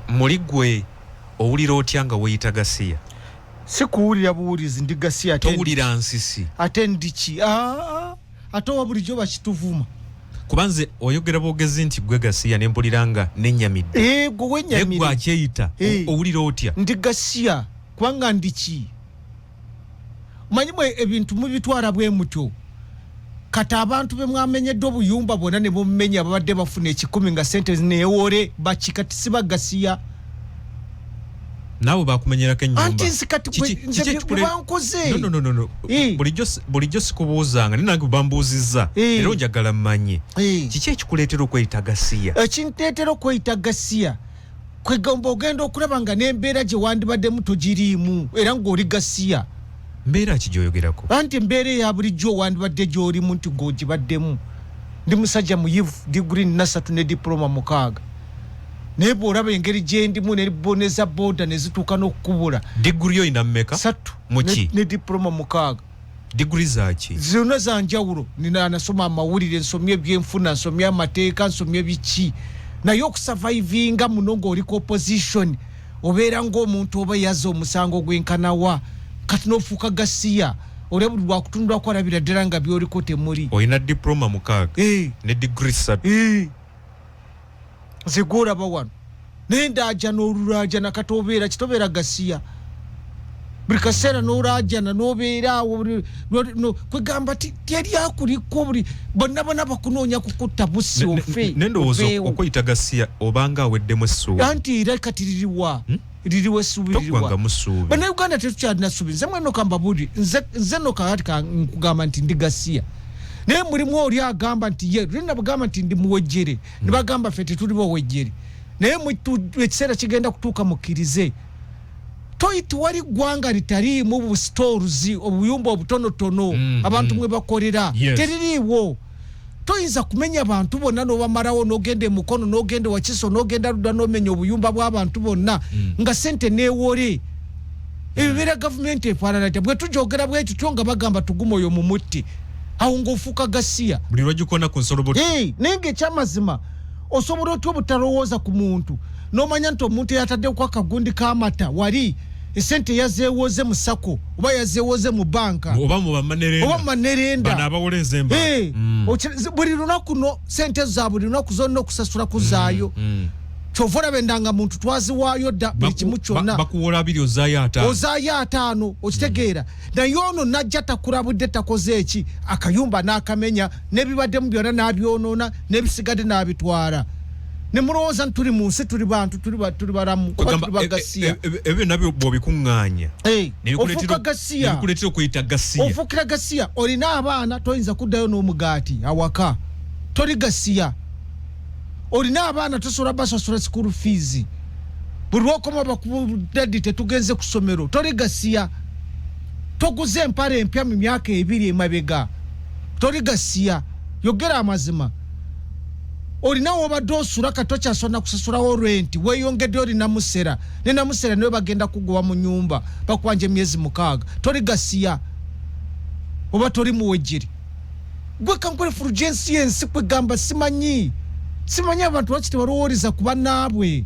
Muligwe owulira otya nga weyita Gasiya? Sikuwulira buwulizi ndi Gasiya ate. Towulira nsisi. Ate ndiki. Ate bulijjo bakituvuma. Kubanze oyogera bogezi nti gwe Gasiya ne mpuliranga n'ennyamidde. Gwe wennyamidde. Gwe akyeyita owulira otya? Ndi Gasiya kubanga ndiki. Manyimwe ebintu mubitwala bwe mutyo. Kata abantu be mwamenyedde obuyumba bonna ne bumenya babadde bafuna 10 nga sente neewore bakikati siba Gasiya. Nawe bakumenyerako ennyumba. Anti nsikati bankoze. No. Bulijjo sikubuuzanga nange bambuuzizza. Era njagala mmanye. Kiki ekikuleetera okweyita Gasiya? Ekinteetera okweyita Gasiya kwegomba ogenda okulaba nga n'embeera gye wandibaddemu togiriimu era ng'oli Gasiya. Mbeera ki gy'oyogerako? Anti embeera eya bulijjo wandibadde gy'olimu nti ng'ogibaddemu. Ndi musajja muyivu diguri 3 ne diploma 6. Naye bw'olaba engeri gye ndimu ne boneza boda ne zituuka n'okukubula. Diguri yo ina mmeka? 3 Muki? ne diploma 6. Diguri zaaki? Zonna za njawulo. Nina nasoma amawulire, nsomye ebyenfuna, nsomye amateeka, nsomye biki. Naye okusurvivinga muno ng'oliko opposition obeera ng'omuntu oba yazza omusango gw'enkanawa kati n'ofuuka Gasiya olaba buli lwakutundula kwalabira ddala nga by'oliko temuli. Olina diploma 6 ne diguri 3. Zigoraba wano n'endaaja n'olulaaja nakati obeera kitobeera Gasiya. Buli kaseera n'olaajana n'obeera awo kwegamba teri akuliko buli bonna bakunoonya kukutta bussi ofe. Nendowooza okweyita Gasiya obanga aweddemu essuubi. Anti era kati liriwa liriwa essuubi liriwa. Togwanga mu ssuubi. Bannayuganda tetukyalina ssuubi. Nze mweno kamba buli nze no kakati nkugamba nti ndi Gasiya. Naye mulimu oli agamba nti ye lina bagamba nti ndi muwejjere ne bagamba ffe tetuli bawejjere. Naye ekiseera kigenda kutuuka mukkirize. Toyiti wali gwanga litaliimu bu stores obuyumba obutonotono abantu mwe bakolera. Teririiwo. Toyinza kumenya abantu bonna n'obamalawo n'ogenda emukono n'ogenda wakiso n'ogenda ludda n'omenya obuyumba bw'abantu bonna nga sente neewole. Ebibeera gavumenti efaanana etya bwe tujogera bwekityo nga bagamba tuguma oyo mu mutti. Awo ng'ofuuka Gasiya. Buli lwagikona ku nsolo boti. Naye ng'ekyamazima osobola otya obutalowooza ku muntu n'omanya nti omuntu eyataddeko akagundi k'amata wali esente yazeewooze mu sako oba yazeewooze mu banka oba mu bamanerenda bano abawoleza emba. Buli lunaku no sente za buli lunaku zonna okusasula kuzaayo. Kyova olaba endangamuntu twaziwaayo dda buli kimu kyonna. Bakuwola 2 ozaayo 5. Ozaayo 5 okitegeera. Naye ono najja takulabudde takoze eki akayumba n'akamenya n'ebibaddemu byonna n'abyonoona n'ebisigadde n'abitwala. Ne mulowooza tuli mu nsi tuli bantu tuli balamu tuli Gasiya. Ebyo nabyo bw'obikuŋŋaanya. Ofuuka Gasiya. Nebikuleetera okuyita Gasiya. Ofuukira Gasiya. Olina abaana toyinza kuddayo n'omugaati awaka. Toli Gasiya. Olina abaana tosobola basasula school fees. Buli lwokoma bakudaddi tetugenze ku ssomero. Toli Gasiya. Toguze empale empya mu myaka 2 emabega. Toli Gasiya. Yogera amazima. Olina wobadde osula katokyasona kusasulawo rent weeyongedde olina musera ne namusera niwe bagenda kugoba mu nyumba bakwanje emyezi 6. Toli Gasiya oba toli muwejjeri. Gwe kankole fulgency yensi kwegamba simanyi abantu lwaki tebalowoolereza ku bannaabwe.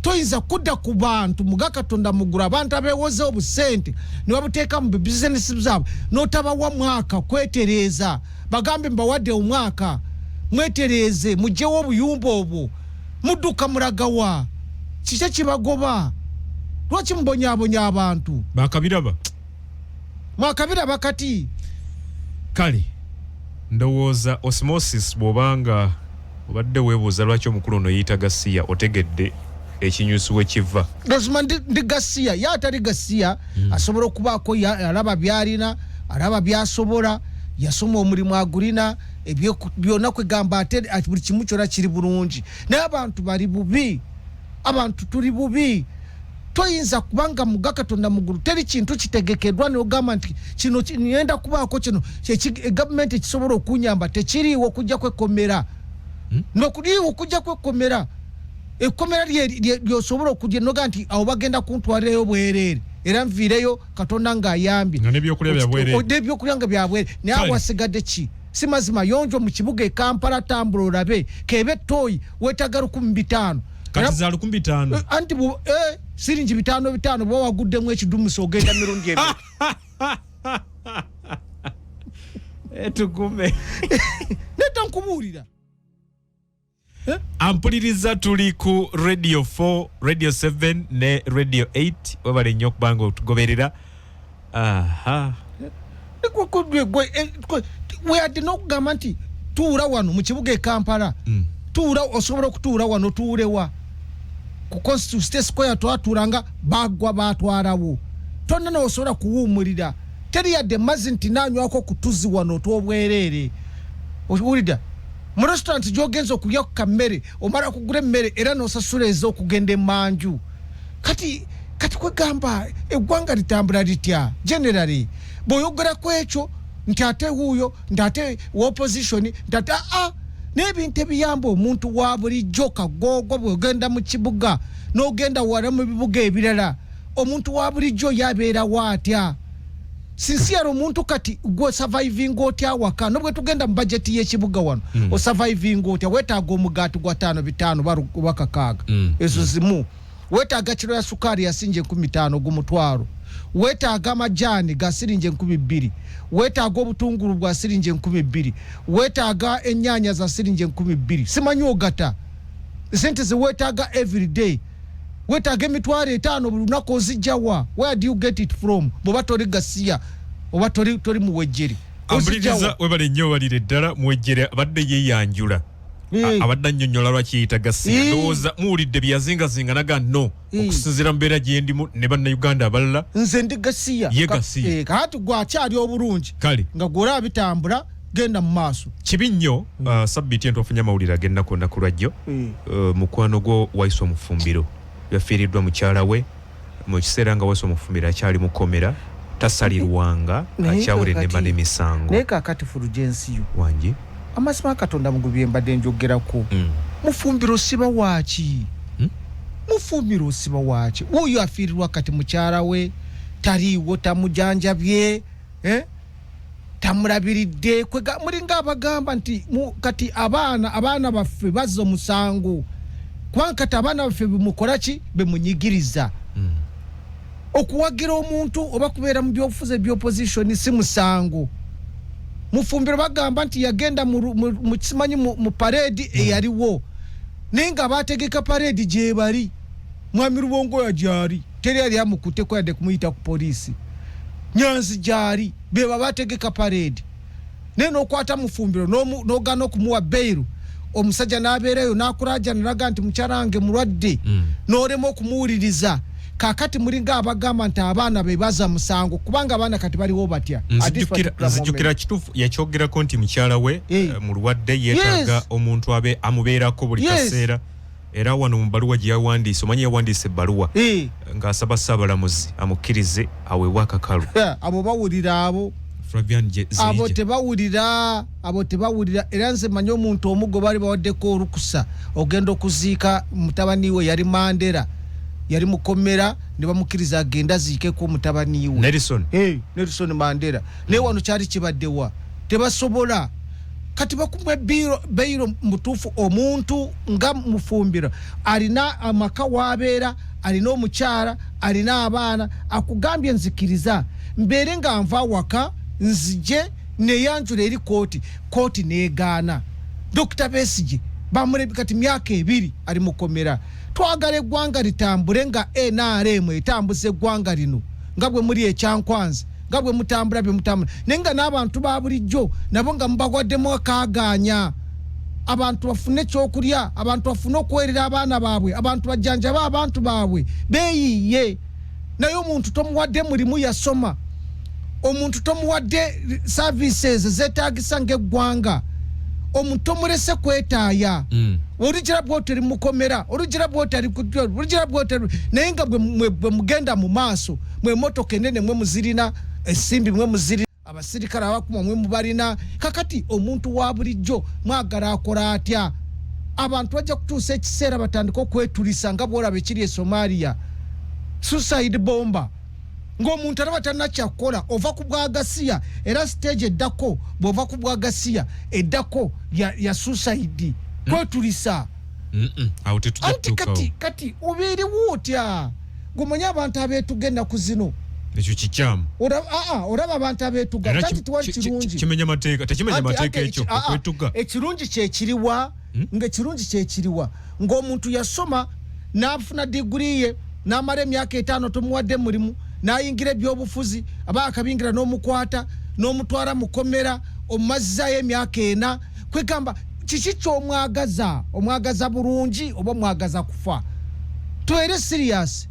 Toyinza kudda ku bantu muga Katonda mugula abantu abeewoze obusente ne babuteeka mu bizinesi zaabwe n'otabawa mwaka kwetereeza bagambe mbawadde omwaka mwetereeze mugyewo obuyumba obwo mudduka mulagawa kiki kibagoba lwaki mubonyaabonya abantu bakabiraba mwakabiraba kati kale ndowooza osmosis bw'obanga obadde weebuuza lwaki omukulu ono yeyita Gasiya otegedde ekinyusi we kiva. Dozima ndi Gasiya ye atali Gasiya asobola okubaako alaba byalina alaba byasobola yasoma omulimu agulina ebyo byonna kwegamba ate buli kimu kyonna kiri bulungi. Naye abantu bali bubi. Abantu tuli bubi. Toyinza kubanga muga Katonda mugulu teri kintu kitegekeddwa n'ogamba nti kino nyenda kubaako kino gavumenti ekisobola okunyamba tekiriiwo okujja kwekomera. Nokuliiwo okujja kwekomera. Ekkomera lyosobola okujja noga nti awo bagenda kuntwalirayo bwereere. Era nviireyo Katonda ng'ayambye. N'ebyokulya bya bwereere. N'ebyokulya nga bya bwereere. Naye awo wasigadde ki? Si mazima yonjo mu kibuga e Kampala tambula olabe kebe toyi wetaga 1500 kati za 15 anti siringi 5 bo waguddemu ekidumuso ogenda mirundi ebyo etugume neta nkubuulira ampuliriza tuli ku Radio 4 Radio 7 ne Radio 8 wabale nnyo kubanga otugoberera weadde n'okugamba nti tuula wano mu kibuga e Kampala tuula osobola okutuula wano tuulewa ku Constitution Square twatuulanga bagwa batwalawo tonna n'osobola kuwuumulira teri yadde mazzi nti nanywako kutuzi wano twobwereere owulira mu restaurant gyogenza okulya ku kammere omala kugula emmere era n'osasula ez'okugenda emanju kati kwegamba eggwanga litambula litya generally bw'oyogera ku ekyo nti ate wuuyo nti ate opposition nti ate n'ebintu ebiyamba omuntu wa bulijjo kagogo bw'ogenda mu kibuga n'ogenda wala mu bibuga ebirala omuntu wa bulijjo yabeerawo atya sincere omuntu kati gwe surviving otya waka nobwe tugenda mu budget y'ekibuga wano o surviving otya wetaaga omugaati gwa 5 bakakaaga ezo zimu wetaaga kilo ya sukari ya siringi 15 gumutwaro wetaaga amajani ga siringi 200 wetaaga obutungulu bwa siringi 200 wetaaga ennyanya za siringi 200 simanyi ogata sente ze wetaaga every day wetaaga emitwaro 5 buli lunaku ozijjawa where do you get it from boba tori gasiya oba tori muwejjeri ambuliriza webale nnyo balire ddala muwejjere abadde yeyanjula abadde annyonnyola lwakiyita gasiya ndowooza muwulidde byazingazinga naga no okusinziira mbeera gye ndimu ne bannayuganda abalala nze ndi gasiya ye gasiya kati gwakyali obulungi kale nga gwolaba bitambula genda mu maaso kibi nnyo sabbiiti ento ofunye amawulire ag'ennaku nnaku lwajjo mukwano gwo wayise omufumbiro yafiiriddwa mukyala we mu kiseera nga wayise omufumbiro akyali mukomera tasalirwanga akyawule nemba n'emisango naye kakati fulgensiyo wangi amazima katonda mugubye mbadde njogerako mufumbiro siba waaki mufumbiro siba waaki oyo afiirirwa kati mukyala we taliiwo tamujanjabye tamulabiridde mulinga abagamba nti kati abaana baffe bazza omusango kubanga kati abaana baffe bemukola ki bemunyigiriza okuwagira omuntu oba kubeera mu byobufuzi ebyopposition si musango mufumbiro bagamba nti yagenda mu kisimanyi mu parade eyaliwo naye nga bategeka parade gye bali mwami Rubongo yagyali teri yali amukuteko yadde kumuyita ku poliisi Nyanzi gyali beba bategeka parade naye n'okwata mufumbiro n'ogaana okumuwa bairu omusajja n'abeerayo n'akulajjana naga nti mukyalange mulwadde n'olema okumuwuliriza kakati mulinga abagamba nti abaana be baza musango kubanga abaana kati baliwo batya nzijukira kituufu yakyogerako nti mukyala we mulwadde yeetaaga omuntu amubeerako buli kaseera era wano mu baluwa gye yawandiise omanyi yawandiise ebbaluwa ng'asaba Ssaabalamuzi amukkirize aweebwe akakalu abo bawulira abo tebawulira era nze manyi omuntu omugo bali bawaddeko olukusa ogenda okuziika mutabani we yali Mandela yali mukomera ne bamukkiriza agenda ziikeko mutabani we Nelson Mandela naye wano kyali kibaddewa tebasobola kati bakumwe beiro mutuufu omuntu nga mufumbiro alina amaka wabeera alina omukyala alina abaana akugambye nzikiriza mbeere nga nva waka nzije neyanjula eri kooti neegaana Dr. Besigye bamulebe kati myaka 2 ali mukomera twagala eggwanga litambule nga NRM etambuza eggwanga lino nga bwe muri ekyankwanzi nga bwe mutambula bye mutambula nenga n'abantu ba bulijjo nabo nga mubagwaddemu akaaganya abantu bafune ekyokulya abantu bafune okuweerera abaana baabwe abantu bajjanjaba abantu baabwe beeyiye naye omuntu tomuwadde mulimu yasoma omuntu tomuwadde services zeetaagisa ng'eggwanga omuntu omulese kwetaaya olugira bwoteri mukomera olugira bwoteri kujjo olugira bwoteri naye nga bwe mugenda mu maaso mwe motoka enene mwe muzirina esimbi mwe muzirina abasirikale abakuma mwe mubalina kakati omuntu wa bulijjo mwagala akola atya abantu bajja kutuusa ekiseera batandika okwetulisa nga bwolaba ekiri e Somalia suicide bomba ng'omuntu alaba tannakyakola ova ku bwagasiya era stage eddako bw'ova ku bwagasiya eddako ya suicide kwetulisa awo tetujja kati obeerewo otya gomanya abantu abeetugenda ku zino ekyo kikyamu olaba abantu abeetuga kati tiwali kirungi kimenya mateeka tekimenya mateeka ekyo okwetuga ekirungi kyekiriwa ng'ekirungi kyekiriwa ng'omuntu yasoma n'afuna diguri ye n'amala emyaka 5 tomuwadde mulimu n'ayingira ebyobufuzi aba akabingira n'omukwata n'omutwala mukomera omumazizaayo emyaka 4 kwegamba kiki ky'omwagaza bulungi oba omwagaza kufa tuere serious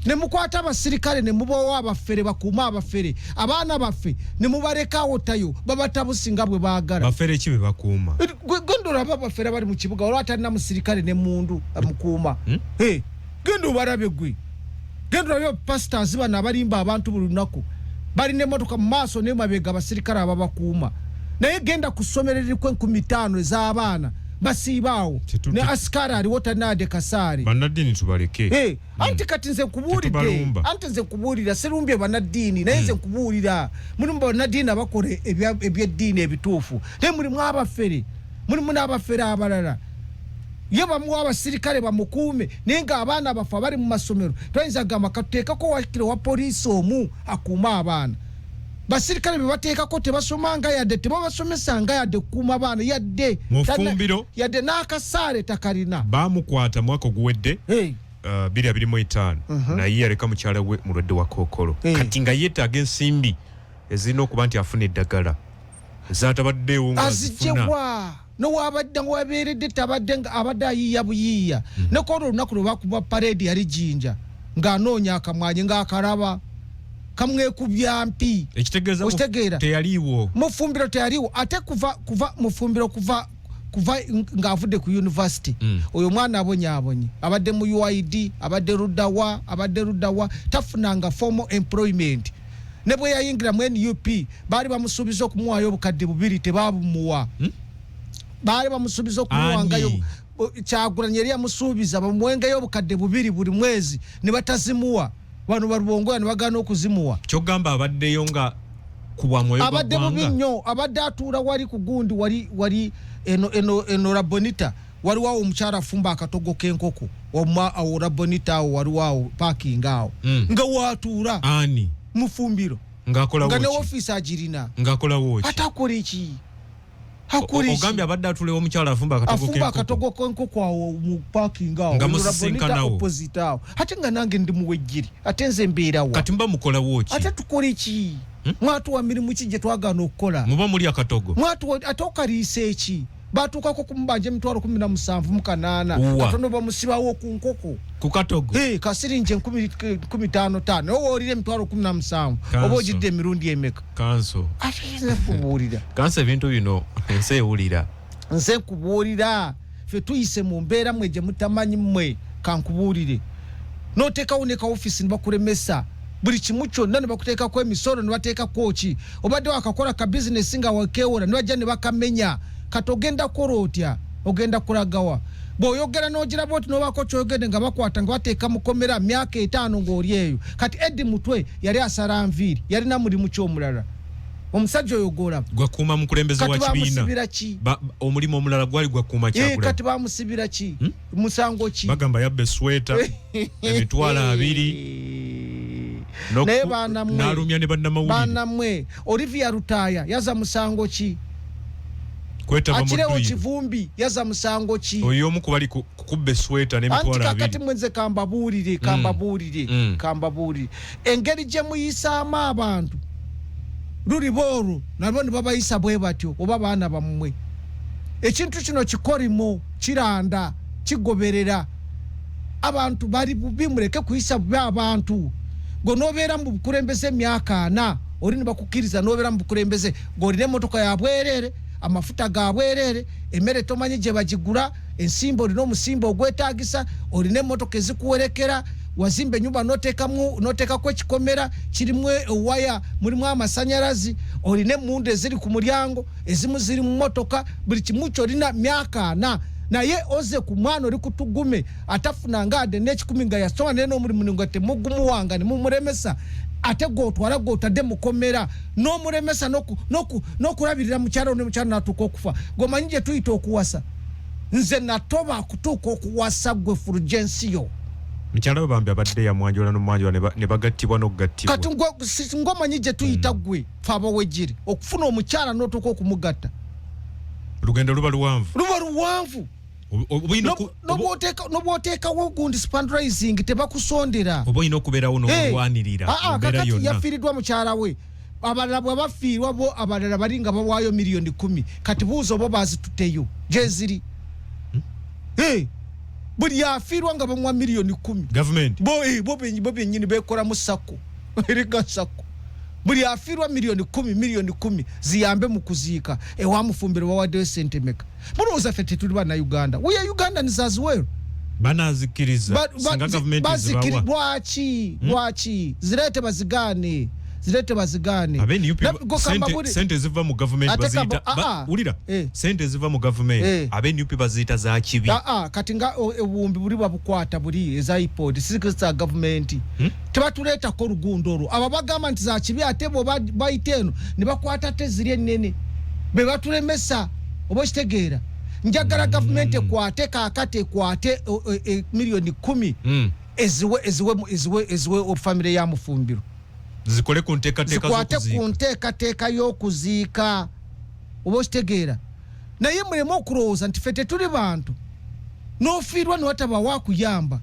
ne mukwata abasirikale ne mubawa abafere bakuuma abafere abaana baffe ne mubalekaawo tayo babatabusinga bwe baagala bafere ki be bakuuma gondola abafere bali mu kibuga olwa atalina musirikale ne mundu amukuuma genda obalabe gwe genda olabye pastors bano abalimba abantu buli lunaku balina emmotoka mu maaso ne mabega abasirikale ababakuuma naye genda ku ssomero liriko 15 ez'abaana basibaawo ne askara aliwo tanade kasaari bannaddiini tubaleke anti kati nze nkubuulira serumbye bannaddiini naye nze nkubuulira mulimu bannaddiini abakola ebyeddiini ebituufu naye mulimu abafere mulimu n'abafere abalala ye bamuwa abasirikale bamukuume naye ng'abaana bafe abali mu masomero twayinza gamba katuteekako wakiro wa poliisi omu akuuma abaana basirikale bebateekako tebasomanga yadde tebabasomesanga yadde kukuuma abaana yadde mufumbiro yadde n'akasaale takalina baamukwata mwaka oguwedde 2025 naye yaleka mukyala we mulwadde wa kookolo kati nga yeetaaga ensimbi ezirina okuba nti afuna eddagala ezaatabaddeewo ngazijjebwa nowabadde wabeeredde tabadde abadde ayiiya buyiiya nekola olunaku lwe bakuba paredi yali Jinja ng'anoonya akamwanye ng'akalaba kamwekubya mpi ekitegeeza teyaliiwo mufumbiro teyaliiwo ate kuva mufumbiro kuva ng'avudde ku university oyo mwana abonye abadde mu UID abadde ruddawa tafunanga formal employment ne bwe yayingira mu NUP baali bamusuubiza okumuwaayo obukadde 2 tebabumuwa baali bamusuubiza okumuwangayo Kyagulanyi yali yamusuubiza bamuwengayo obukadde 2 buli mwezi ne batazimuwa bano balubongoya ne bagana okuzimuwa kyogamba abaddeyo nga kubwa mwoyo abadde bubi nnyo abadde atuula wali ku gundi wali eno Rabonita waliwo omukyala afumba akatogo k'enkoko awo Rabonita awo waliwo parking awo nga watuula ani mufumbiro nga ne office agirina ngakolawo ki atakola iki ogambye abadde atulewo omukyala afumba akatogo k'enkoko awo mu parking awo nga musisinkanawo opposite awo ate nga nange ndi muwejjiri ate nze mbeerawo kati mba mukolawo ki ate tukola iki mwatuwa mirimu ki gye twagaana okukola muba muli akatogo mwatuwa ate okaliisa eki batuukako kumubanja 17,800 katono bamusibawo ku nkoko ku katogo kasirinje 15,500 owolire 17,000 oba ogidde emirundi emeka kanso ate nkubuulira kanso ebintu bino ensi ewulira nze nkubuulira ffe tuyise mu mbeera mwe gye mutamanyi mmwe kankubuulire n'oteekawo ne ka ofisi ne bakulemesa buli kimu kyonna ne bakuteekako emisolo ne bateekako ki obadde wakakola ka bizinesi nga wakeewola ne bajja ne bakamenya kati ogenda kukola otya ogenda kulagawa bw'oyogera n'ogiraba oti n'obaako kyoyogedde nga bakwata nga bateeka mukomera myaka 5 ng'oli eyo kati Eddie Mutwe yali asala nviiri yalina mulimu ky'omulala omusajja oyo golaba gwakuuma mukulembeze wa kibiina omulimu omulala gwali gwakuuma Kyagulanyi kati bamusibira ki musango ki bagamba yabbe sweta emitwalo 2 naye n'alumya ne bannamwe Olivia Rutaaya yaza musango ki akirewo kivumbi yaza musango ki oyo omu kubali kukubba sweta n'emitwalo 2 anti kakati mwenze kambabuulire engeri gye muyisaamu abantu luli booro nabo ne babayisa bwe batyo oba baana bammwe ekintu kino kikolimo kiranda kigoberera abantu bali bubi muleke kuyisa bubi abantu n'obeera mu bukulembeze emyaka 4 oli ne bakukkiriza n'obeera mu bukulembeze ng'olina emmotoka ya bwerere amafuta ga bwerere emmere tomanyi gye bagigula ensimbi olina omusimbi ogwetaagisa olina emmotoka ezikuwerekera wazimba ennyumba n'oteekako ekikomera kirimu ewaya mulimu amasanyalazi olina emmundu eziri ku mulyango ezimu ziri mu mmotoka buli kimu kyolina myaka 4 naye oze ku mwana oli kutugume atafunanga ade n'ekikumi nga yasoma naye n'omulimu nga temugumuwanga ne mumuremesa ate gwotwala gwotadde mukomera n'omuremesa n'okulabirira mukyala ne mukyala n'atuuka okufa gwomanyi gye tuyita okuwasa nze natoba kutuuka okuwasa gwe Fulgencio mchala bambi abadde ya mwanjola no mwanjola ne bagattibwa n'ogattibwa kati ngomanyi gye tuyita gwe faba wejiri okufuna omukyala n'otuuka okumugatta lugendo luba luwanvu noboteekawo gundi fundraising tebakusondera oba olina okubeerawo n'olwanirira kakati yafiiriddwa mukyala we abalala bwe bafiirwa bo abalala bali nga bawaayo miliyoni 10 kati buuza oba bazitutteyo gyeziri buli afiirwa nga bamuwa miliyoni 10 government bo bennyini bekola mu sako erika sako buli afiirwa miliyoni 10 ziyambe mu kuziika ewamufumbiro bawaddeyo sente meka mulowooza ffe tetuli bana Uganda we are Ugandans as well banazikiriza singa government zibawa lwaki zireete bazigane sente ziva mu government bazita ulira sente ziva mu government NUP bazita za kibi kati nga obuwumbi buli babukwata buli eza ipod sikisa government tebatuleta ko rugundo olwo aba bagamba nti za kibi ate bo bayiteno ne bakwata te ziri ennene be batulemesa obo kitegeera njagala government ekwate kakate kwate miliyoni 10 eziwe o family ya mufumbiro zikole ku nteekateeka y'okuziika oba okitegeera naye mulemu okulowooza nti ffe tetuli bantu n'ofiirwa niwataba waakuyamba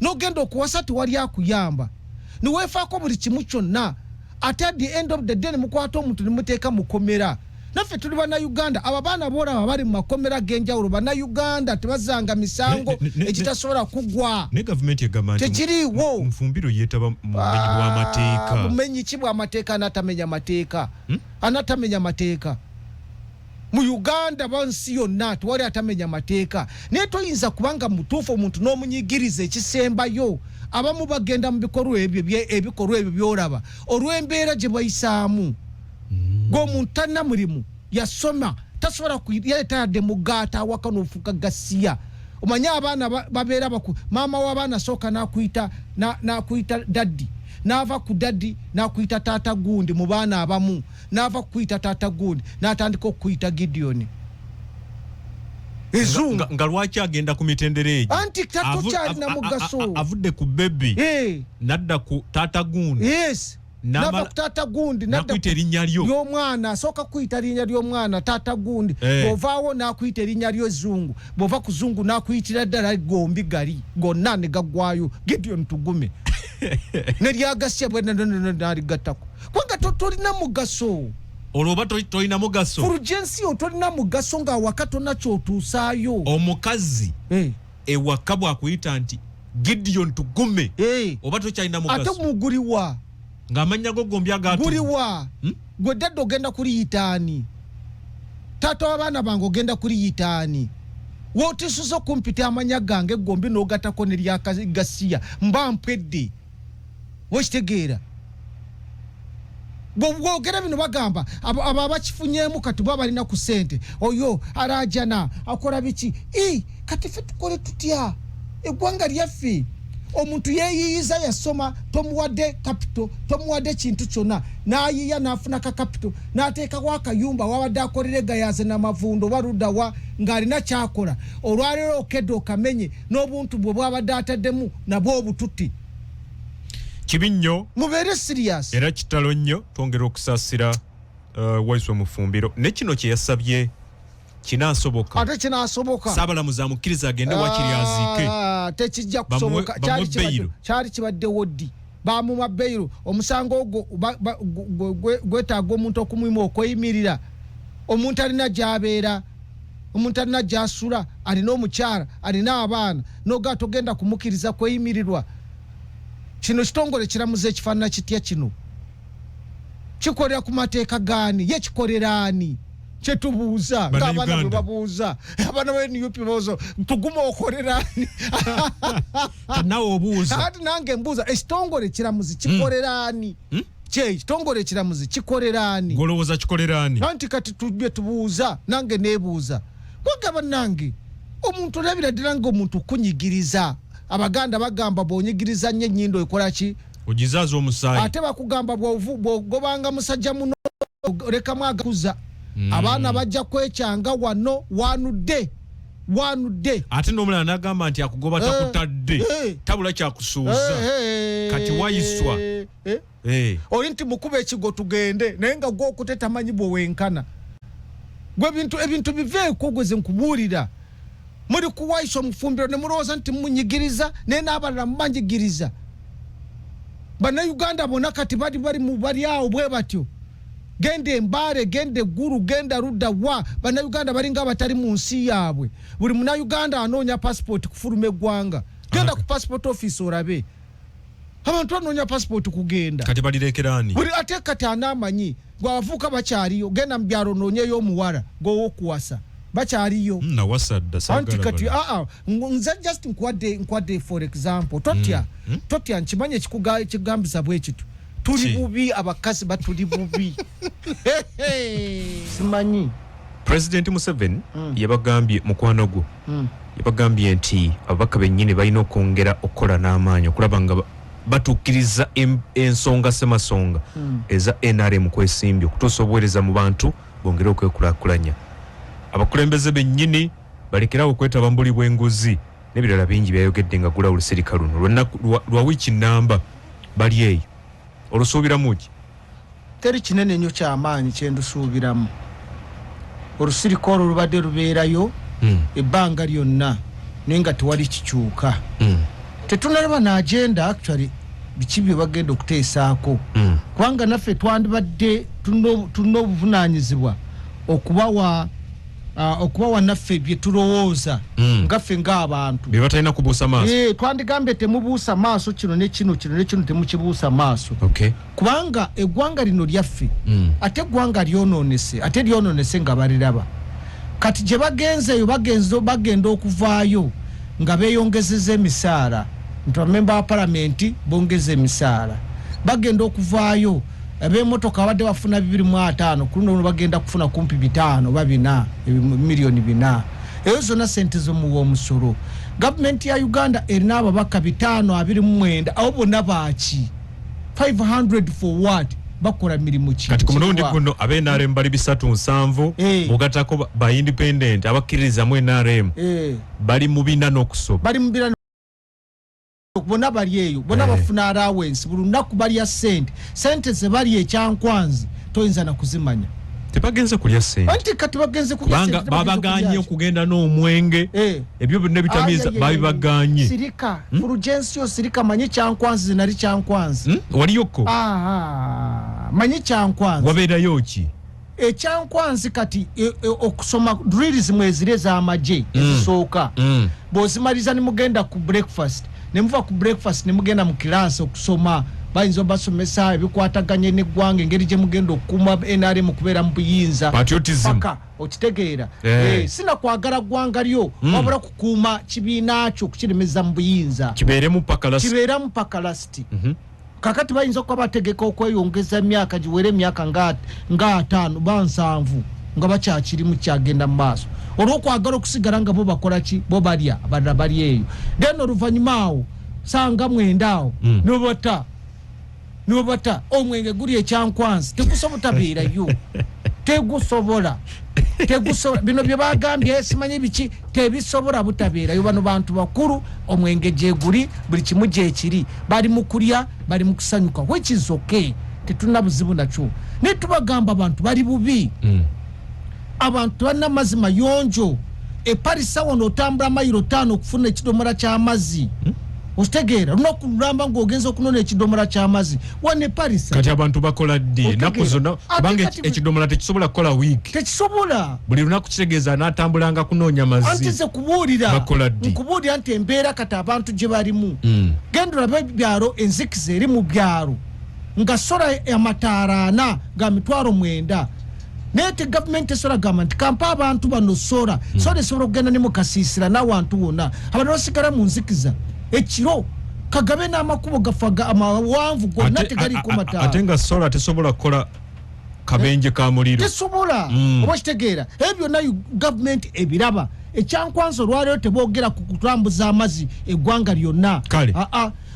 n'ogenda okuwasa tiwali akuyamba niweefaako buli kimu kyonna ate at the end of the day nemukwata omuntu nemuteeka mukomera naffe tuli bannayuganda abo abaana boolaba bali mu makomera g'enjawulo bannayuganda tebazanga misango ekitasobola kugwa ne gavumenti egamba nti tekiriiwo nfumbiro yeetaba mu bumenyi bw'amateeka bumenyi ki bw'amateeka anatamenya mateeka anatamenya mateeka mu Uganda bansi yonna tewali atamenya mateeka naye toyinza kubanga mutuufu omuntu n'omunyigiriza ekisembayo abamu bagenda mu bikolwa ebyo by'olaba olw'embeera gye bayisaamu g'omuntu talina mulimu yasoma tasobola kuyetayadde mu gaata awaka n'ofuuka gasiya omanye abaana babeera maama w'abaana sooka n'akuyita daddi n'ava ku daddi n'akuyita taata gundi mu baana abamu n'ava kukuyita taata gundi n'atandika okukuyita Gideon ezunga nga lwaki agenda ku mitendera egyo anti tatokyalina mugaso avudde ku bebi nadda ku taata gundi nava kutata gundi nakwita erinnya ly'omwana asooka kuyita linnya ly'omwana tata gundi bw'ovaawo n'akuyita erinnya ly'ezungu bw'ova ku zungu n'akuyitira ddala gombi gali gonna ne gaggwayo Gideon Tugume ne lyagasya n'aligattako kubanga tolina mugaso olwo oba tolina mugaso Fulgencio tolina mugaso ng'awaka tonna ky'otuusaayo omukazi ewaka bw'akuyita nti Gideon Tugume oba tokyalina mugaso ate muguliwa ng'amanya go gombi agaatu guliwa gwe dadde ogenda kuliyitaani taata w'abaana bange ogenda kuliyitaani wootisuza okumpita amanya gange gombi n'ogatako ne lyagasiya mba mpedde wekitegeera bwogera bino bagamba abo abakifunyeemu kati bwa balina ku ssente oyo araajana akola biki kati ffe tukole tutya eggwanga lyaffe omuntu yeeyiyiza yasoma tomuwadde capital tomuwadde kintu kyonna n'ayiya n'afuna ka capital n'ateekawo akayumba wabadde akolere gayaze n'amavundo baluddawa ng'alina kyakola olwaleero okedde okamenye n'obuntu bwe bwabadde ataddemu nabwo obututti kibi nnyo mubeere serious era kitalo nnyo twongera okusaasira Waiswa Mufumbiro ne kino kye yasabye kinaasoboka ate kinaasoboka saabalamuzi amukkiriza agende wakiri aziike tekijja kusoboka kyali kibadde woddi bamuma beyiro omusango ogwo gwetaaga omuntu okumwima okweyimirira omuntu alina gy'abeera omuntu alina gy'asula alina omukyala alina abaana noga togenda kumukkiriza kweyimirirwa kino kitongole kiramuza ekifaanana kitya kino kikolera ku mateeka gaani ye kikolera ani kyetubuuza ng'abaana bwe babuuza abaana ba NUP boozo tuguma okolerani nawe obuuza ati nange mbuuza ekitongole kiramuzi kikoleraani ekitongole kiramuzi kikoleraani golowooza kikoleraani anti kati tujje tubuuza nange neebuuza kwagaba nange omuntu olabira ddala ng'omuntu kunyigiriza abaganda bagamba bw'onyigiriza nnyo ennyindo ekola ki ogizaaza omusaayi ate bakugamba bw'ogobanga musajja muno lekamu agakuza abaana bajja kwekyanga wano wanudde one day ate nomulala nagamba nti akugoba takutadde tabula kyakusuuza kati wayiswa oli nti mukuba ekigo tugende naye nga gwe okutetamanyi bwe wenkana gwe ebintu biveeko gweze nkubuulira muri kuwayisa omufumbiro ne mulowooza nti munyigiriza naye n'abalala mubanyigiriza bannayuganda bonna kati bali awo bwe batyo gende Mbale gende Gulu genda Rudda wa bannayuganda balinga abatali mu nsi yaabwe buli munnayuganda anoonya passport kufuluma eggwanga genda ku passport office orabe abantu anoonya passport kugenda kati balirekerani buli ate kati anamanyi gwavuka bakyaliyo genda mu byalo noonyeyo omuwala gwowokuwasa bakyaliyo na wasadda anti kati nze just nkwadde for example totya nkimanye ekikugambisa bwe kitu tuli bubi abakazi batuli bubi simanyi President Museveni yabagambye mukwano gwo yabagambye nti ababaka bennyini balina okwongera okukola n'amaanyi okulaba nga batuukiriza ensonga semasonga eza NRM kwesimbye okutuusa obuweereza mu bantu bongere okwekulaakulanya abakulembeze bennyini balekerawo okwetaba mu buli bw'enguzi n'ebirala bingi byayogedde nga gula olusirika luno lwa wiiki nnamba bali eyo olusuubiramu ki teri kinene nnyo ky'amaanyi kye ndusuubiramu olusirika olwo lubadde lubeerayo ebbanga lyonna naye nga tewali kikyuka tetunalaba na agenda actually biki bye bagenda okuteesaako kubanga naffe twandibadde tulina obuvunaanyizibwa okubawa naffe bye tulowooza ngaffe ng'abantu bye batalina kubuusa maaso twandigambye temubuusa maaso kino ne kino temukibuusa maaso kubanga eggwanga lino lyaffe ate eggwanga lyonoonese nga baliraba kati gye bagenzeeyo bagenda okuvaayo nga beeyongezeza emisaala nti bamemba ba palamenti bongeza emisaala bagenda okuvaayo ab'emmotoka abadde bafuna 2.5 ku luno bagenda kufuna kumpi 5 babina miliyoni 4 ezo zonna sente z'omuwa omusolo gavumenti ya Uganda erina ababaka 529 abo bonna baaki 500 for what bakola mirimu ki kati ku mulundi guno ab'NRM bali 370 mugatako ba independent abakkiriza mu NRM bali mu bina n'okusoba bona bali eyo bona bafuna allowance buli lunaku balya sente ze bali ekyankwanzi toyinza na kuzimanya tebagenze kulya sente anti kati bagenze kulya sente babaganye okugenda n'omwenge ebyo byonna bitamiza babibaganye sirika urgency sirika manyi kyankwanzi nali kyankwanzi waliyoko manyi kyankwanzi wabeerayo ki ekyankwanzi kati okusoma drills mwezire za maje ezisooka bozimaliza ni mugenda ku breakfast nemuva ku breakfast nemugenda mu class okusoma bayinza basomesa ebikwataganye n'eggwanga engeri gye mugenda okukuma NRM kubeera mu buyinza paka okitegeera sina kwagala ggwanga lyo wabula kukuuma kibiina kyo okukiremeza mu buyinza kibeeremu paka lasti kakati bayinza okuba bategeka okweyongeza emyaka giwere emyaka nga 5 ba 7 nga bakyakirimu kyagenda mu maaso olw'okwagala okusigala nga bo bakola ki bo balya abalala bali eyo then oluvannyuma awo sanga mwenda awo nobata omwenge guli ekyankwanzi tegusobutabeerayo tegusobola bino bye bagambye simanyi biki tebisobola butabeerayo bano bantu bakulu omwenge gye guli buli kimu gye kiri bali mu kulya bali mu kusanyuka which is okay tetulina buzibu nakyo naye tubagamba abantu bali bubi abantu balina amazzi mayonjo eparisa wano otambula mayiro 5 okufuna ekidomola ky'amazzi ositegeera lunaku lulamba ng'ogenza okunona ekidomola ky'amazzi wane parisa kati abantu bakola ddi naku zonna kubanga ekidomola tekisobola kukola wiiki tekisobola buli lunaku kitegeeza n'atambulanga kunoonya mazzi anti ze kubuulira nkubuulira nti embeera kati abantu gye balimu genda olabe ebyalo enzikiza eri mu byalo nga sola amataala 4 ga 9,000 nete government esola gamba nti kampa abantu bano sola esobola okugenda ne mukasiisira n'awantu wonna abantu basigala mu nzikiza ekiro kagabe n'amakubo gafaga amawanvu gonna tegaliko mataala ate nga sola tesobola kukola kabenje ka muliro tesobola oba kitegeera ebyo byonna government ebiraba ekyankwanza olwaleero teboogera ku kutambuza amazzi eggwanga lyonna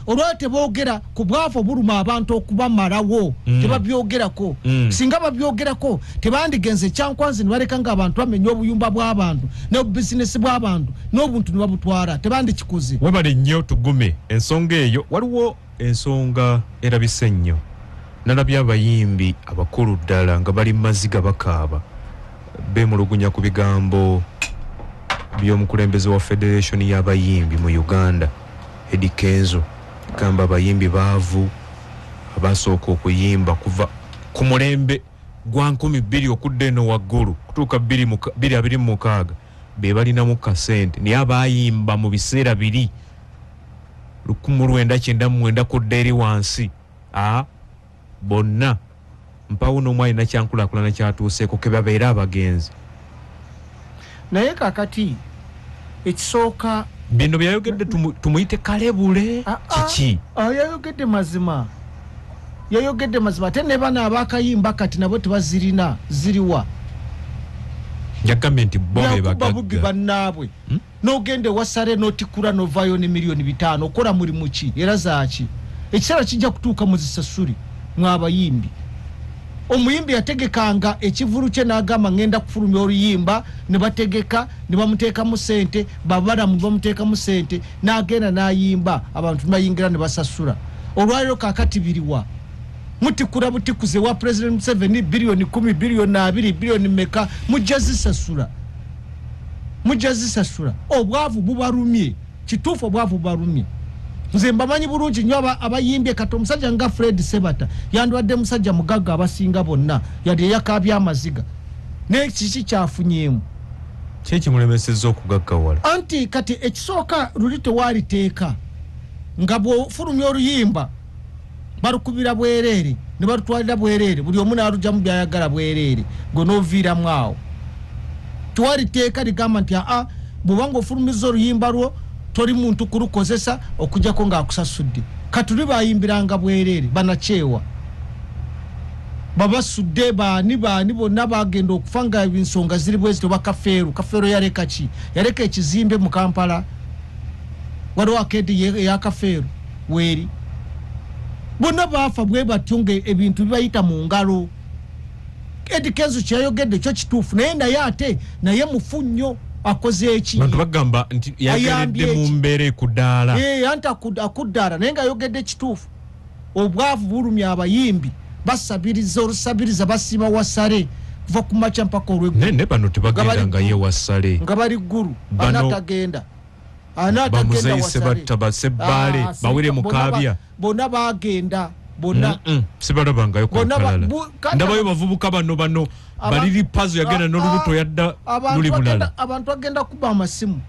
olwate boogera ku bwavu buluma abantu okubamalawo tebabyogerako singa babyogerako tebandigenze kyankwanzi ne baleka nga abantu bamenya obuyumba bw'abantu n'obubizinesi bw'abantu n'obuntu ne babutwala tebandikikoze webale nnyo tugume ensonga eyo waliwo ensonga erabise nnyo nalabye abayimbi abakulu ddala nga bali maziga bakaaba beemulugunya ku bigambo by'omukulembeze wa Federation y'abayimbi mu Uganda Eddie Kenzo gamba abayimbi baavu abasooka okuyimba kuva ku mulembe gwa 12 okudde no waggulu kutuuka 2026 be balinamu kasente naye abayimba mu biseera biri 1999 kudde eri wansi bonna mpawo n'omwali na kyankulaakulana kyatuuseeko ke babeera abagenzi naye kakati ekisooka bino byayogedde tumuyite kalebule kiki yayogedde mazima ate ne bana abakayimba kati nabo tebazirina ziriwa yagambye nti bobe bagagga bannaabwe n'ogende wasare n'otikula n'ovaayo ne miliyoni 5 okola mulimu ki era zaaki ekiseera kijja kutuuka mu zisasuli mw'abayimbi omuyimbi yategekanga ekivulu kye n'agamba ngenda kufulumya oluyimba ne bategeka ne bamuteekamu ssente babalamu bamuteekamu ssente n'agenda n'ayimba abantu bayingira ne basasula olwaliro kaakati biriwa mutikula butikuze wa President 7 billion 10 billion 2 billion meka mujja zisasula obwavu bubarumye kituufu obwavu bubarumye nze mbamanyi bulungi nnyo abayimbye kati omusajja nga Fred Sebata yandwadde musajja mugagga abasinga bonna yali yakabya amaziga n'ekiki kyafunyemu kyekimulemesezza okugaggawala anti kati ekisooka luli tewaliteeka nga bw'ofulumya oluyimba balukubira bwereere ne balutwalira bwereere buli omu n'alugyamu byayagala bwereere gwe n'oviiramu awo tewaliteeka ligamba nti bw'obanga ofulumiza oluyimba lwo toli muntu kulukozesa okujjako ng'akusasudde katuli bayimbiranga bwereere banakyewa babasudde baani bonna bagenda okufa nga ensonga ziri bwezito bakafeero yaleka ki yaleka ekizimbe mu Kampala waliwo akedi ya kafeero weeri bonna baafa bwe batyo nga ebintu bibayita mu ngalo Eddie Kenzo kyayogedde kyo kituufu naye ate naye mufu nnyo akoze eki bantu bagamba nti yageredde mu mbeera ekuddaala anti akuddaala naye ng'ayogedde kituufu obwavu bulumya abayimbi basabiriza olusabiriza basiima wasale kuva ku makya mpaka olw'eggulu ne bano tebagenda ye wasale nga bali ggulu anatagenda bamuzeyise batabasebbaale bawere mukaabya bonna bagenda bonna sibalabangayo kwankalala ndabayo bavubuka bano baliri pazo yagenda n'olubuto yadda luli bulala abantu bagenda kuba amasimu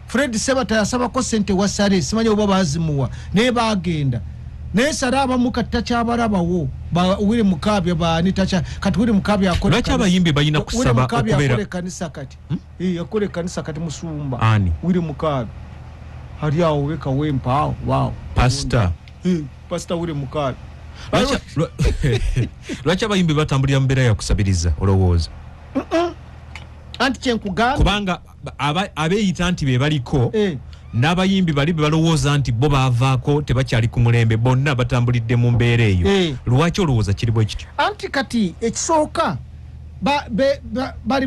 Fred Sebata yasabako sente wasale simanyi oba bazimuwa naye bagenda naye sara abamu kati kyabalabawo bawire mukabya baani tacha kati wire mukabya akole lwaki abayimbi bayina kusaba okubera kanisa kati yakole kanisa kati musumba ani wire mukabya ali awo weka wempa wow pastor wire mukabya lwaki abayimbi batambulira mbeera ya kusabiriza olowooza anti kyenkugamba kubanga abeeyita nti be baliko n'abayimbi bali balowooza nti bo baavaako tebakyali ku mulembe bonna batambulidde mu mbeera eyo lwaki olowooza kiri bwe kityo anti kati ekisooka bali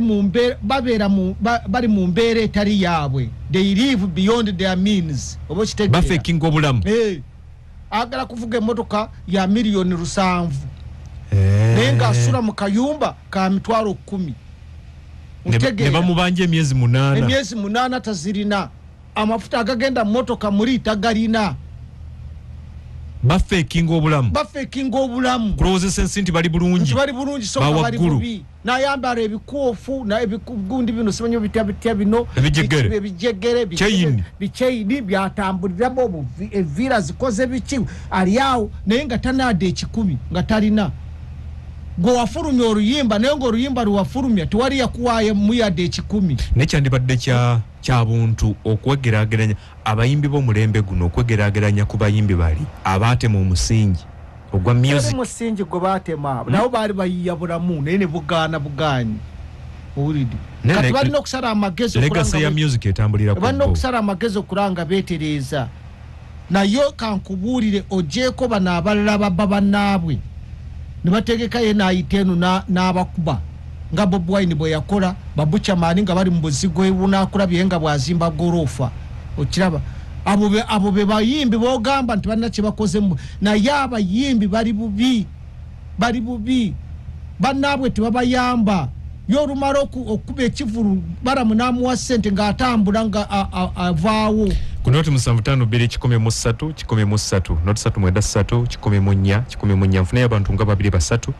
mu mbeera etali yaabwe they live beyond their means oba kitegeera bafekinga obulamu agala kuvuga emmotoka ya miliyoni 7 naye ng'asula mu kayumba ka mitwalo 10 ne bamubanja emyezi 8 tazirina amafuta agagenda mmotoka muri tagalina bafekinga obulamu kulowoozesa ensi nti bali bulungi soka bali bubi n'ayambala ebikoofu ebigundi bino simanyi bitya bino ebijegere bikyeyini byatambuliramu evira zikoze biki ali awo naye nga tanaada 10 nga talina gwe wafulumya oluyimba naye ng'oluyimba lwewafulumya tewali yakuwaayo muyadde 10 nekyandibadde kya buntu okwegeraageranya abayimbi b'omulembe guno okwegeraageranya ku bayimbi bali abaatema omusingi ogwa music musingi gwe baatema nabo baali bayiya bulamu naye ne bugaanyi owulidde kati balina okusala amagezi legacy ya music etambulira ku balina okusala amagezi okulanga beetereeza nayo kankubuulire ojeeko bano abalala babba bannaabwe ne bategeka ye naayiteenu n'abakuba nga Bobi Wine bwe yakola babuchamani nga bali mu buzigo ebunaakulabye nga bwazimba gorofa okiraba abo be bayimbi bogamba nti banna kye bakoze naye abayimbi bali bubi bannaabwe tebabayamba yorumala okuba ekivulu baramu n'amuwa ssente ng'atambula nga avaawo ku noti 7513 noti 3 nfune abantu nga 2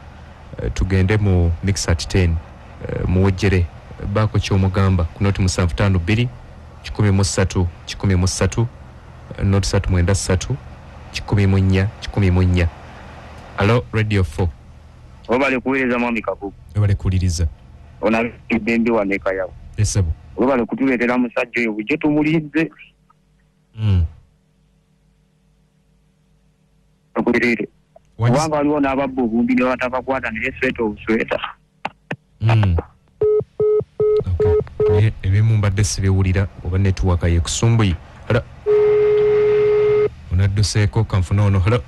tugende mu mix at 10 muwejere bako kyomugamba ku noti 7513 noti 3 Hello Radio 4 obale kuweleza mwami Kabugu obale kuliriza ona kibembe waneka yawo esebo obale kutuletera musajja oyo buje tumulize okulire wanga waliwo n'ababbu bumbi ne batakakwata ne sweta obusweta okay ebimu mbadde sibiwulira oba network yekusumbuyi hala onadduseeko kanfuna ono hala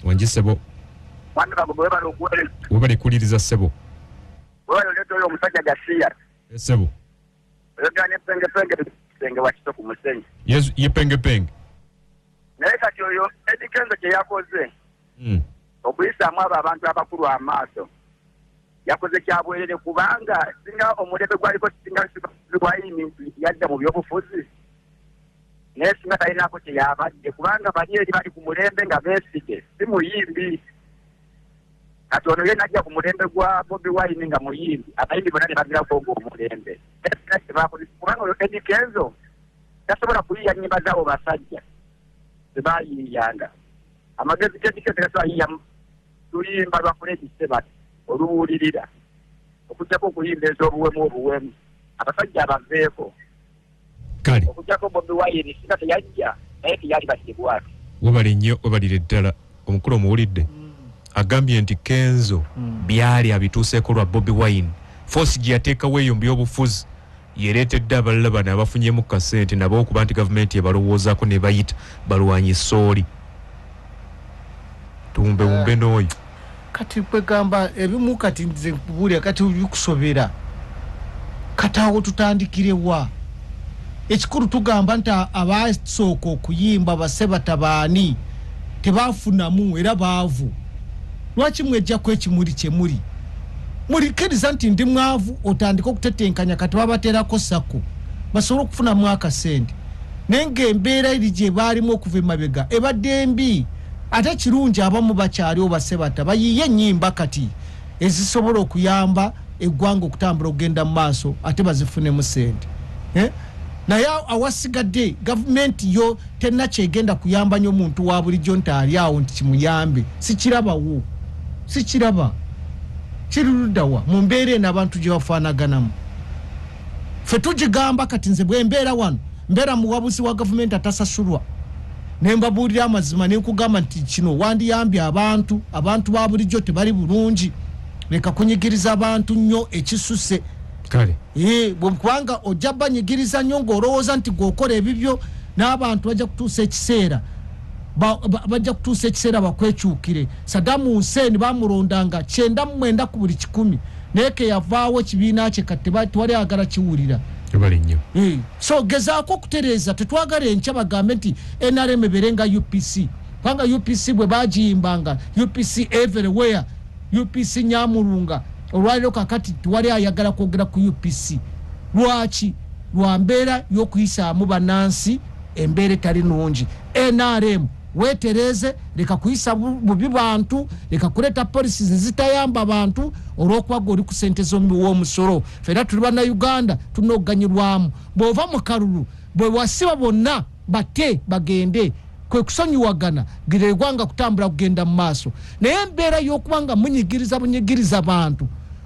wanjisebo wanda Kabugu webale kuliriza sebo leto oyo omusajja Gasiya sebo oyoganye penge wakito ku musenyi ye penge naye kati oyo edikenzo kye yakoze okuyisaamu abo abantu abakulu amaaso yakoze kyabwerere kubanga singa omulembe gwaliko singa Wine yadda mu byobufuzi naye singa talinaako kye yabadde kubanga bali eri bali ku mulembe nga beesige si muyimbi kati ono ye najja ku mulembe gwa Bobi Wine nga muyimbi abayimbi bonna ne bagirako ogwo omulembe kubanga oyo Eddie Kenzo tasobola kuyiya nnyimba zaabo basajja tebayiyanga amagezi g'Eddie tegasobola luyimba lwa Fred Sebat oluwulirira okujjako okuyimba ez'obuwemu abasajja abaveeko kale okujjako Bobi Wine singa teyajja naye teyali basibwatu webale nnyo webalire ddala omukulu omuwulidde agambye nti Kenzo byali abituuseeko lwa Bobi Wine force gye yateekawo eyo mu byobufuzi yereetedde abalala bano abafunyemu kasente nabo okuba nti gavumenti ebalowoozaako ne bayita balwanyi sooli tuwumbewumbe n'oyo kati kwegamba ebimu kati nze nkubulya kati bikusobera kati awo tutandikirewa ekikulu tugamba nti abasooka okuyimba basebatabaani tebafunamu era baavu lwaki mwejjako ekimuli kyemuli mulikiriza nti ndi mwavu otandika okutetenkanya kati babaterako sako basobola okufunamu akasente naye ng'embeera eri gye baalimu okuva emabega ebadde mbi ate kirungi abamu bakyali obasebata bayiye ennyimba kati ezisobola okuyamba eggwanga okutambula okugenda mu maaso ate bazifunemu sente naye awasigadde gavumenti yo tennakyegenda kuyamba nnyo omuntu wa bulijjo nti ali awo nti kimuyambe sikirabawo sikiraba kiruddawa mu mbeera eno abantu gye bafaanaganamu ffe tugigamba kati nze bwe mbeera wano mbeera muwabuzi wa gavumenti atasasulwa nembabuulira amazima nenkugamba nti kino wandiyambye abantu ba bulijjo tebali bulungi leka kunyigiriza abantu nnyo ekisuse kale kubanga ojja banyigiriza nnyo ng'olowooza nti gwokola ebibyo n'abantu bajja kutuusa ekiseera bakwekyukire Saddam Hussein bamulondanga 99 ku buli 100 naye ke yavaawo ekibiina kye kati tewali agala kiwulira ebali nnyo so gezaako okutereeza tetwagala enkya bagambe nti NRM ebeerenga UPC kubanga UPC bwe bagiyimbanga UPC everywhere UPC Nyamulunga olwaliro kakati tewali ayagala kwogera ku UPC lwaki lwa mbeera y'okuyisaamu bannansi embeera etali nungi NRM wetereze leka kuyisa bubi bantu leka kuleta policies zitayamba abantu olw'okuba oli ku ssente z'omusolo fera tuli banna Uganda tunoganyirwamu bw'ova mu kalulu bwe wasiba bonna bate bagende kwe kusonyiwagana gira eggwanga kutambula kugenda mu maaso naye embeera y'okuba nga bunyigiriza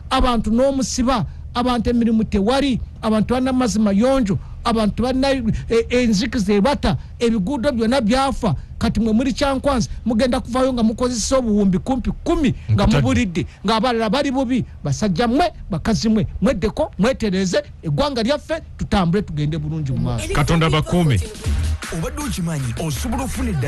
abantu n'omusiba abantu emirimu tewali abantu balina amazima yonjo abantu balina enzikiza ebata ebiguudo byonna byafa kati mwe muri kyankwanzi mugenda kuvayo nga mukozesa obuwumbi kumpi 10 nga mubulidde ng'abalala bali bubi basajja mmwe bakazi mmwe mweddeko mwetereze eggwanga lyaffe tutambule tugende bulungi mu maaso Katonda bakuume obadde okimanyi osobola okufuna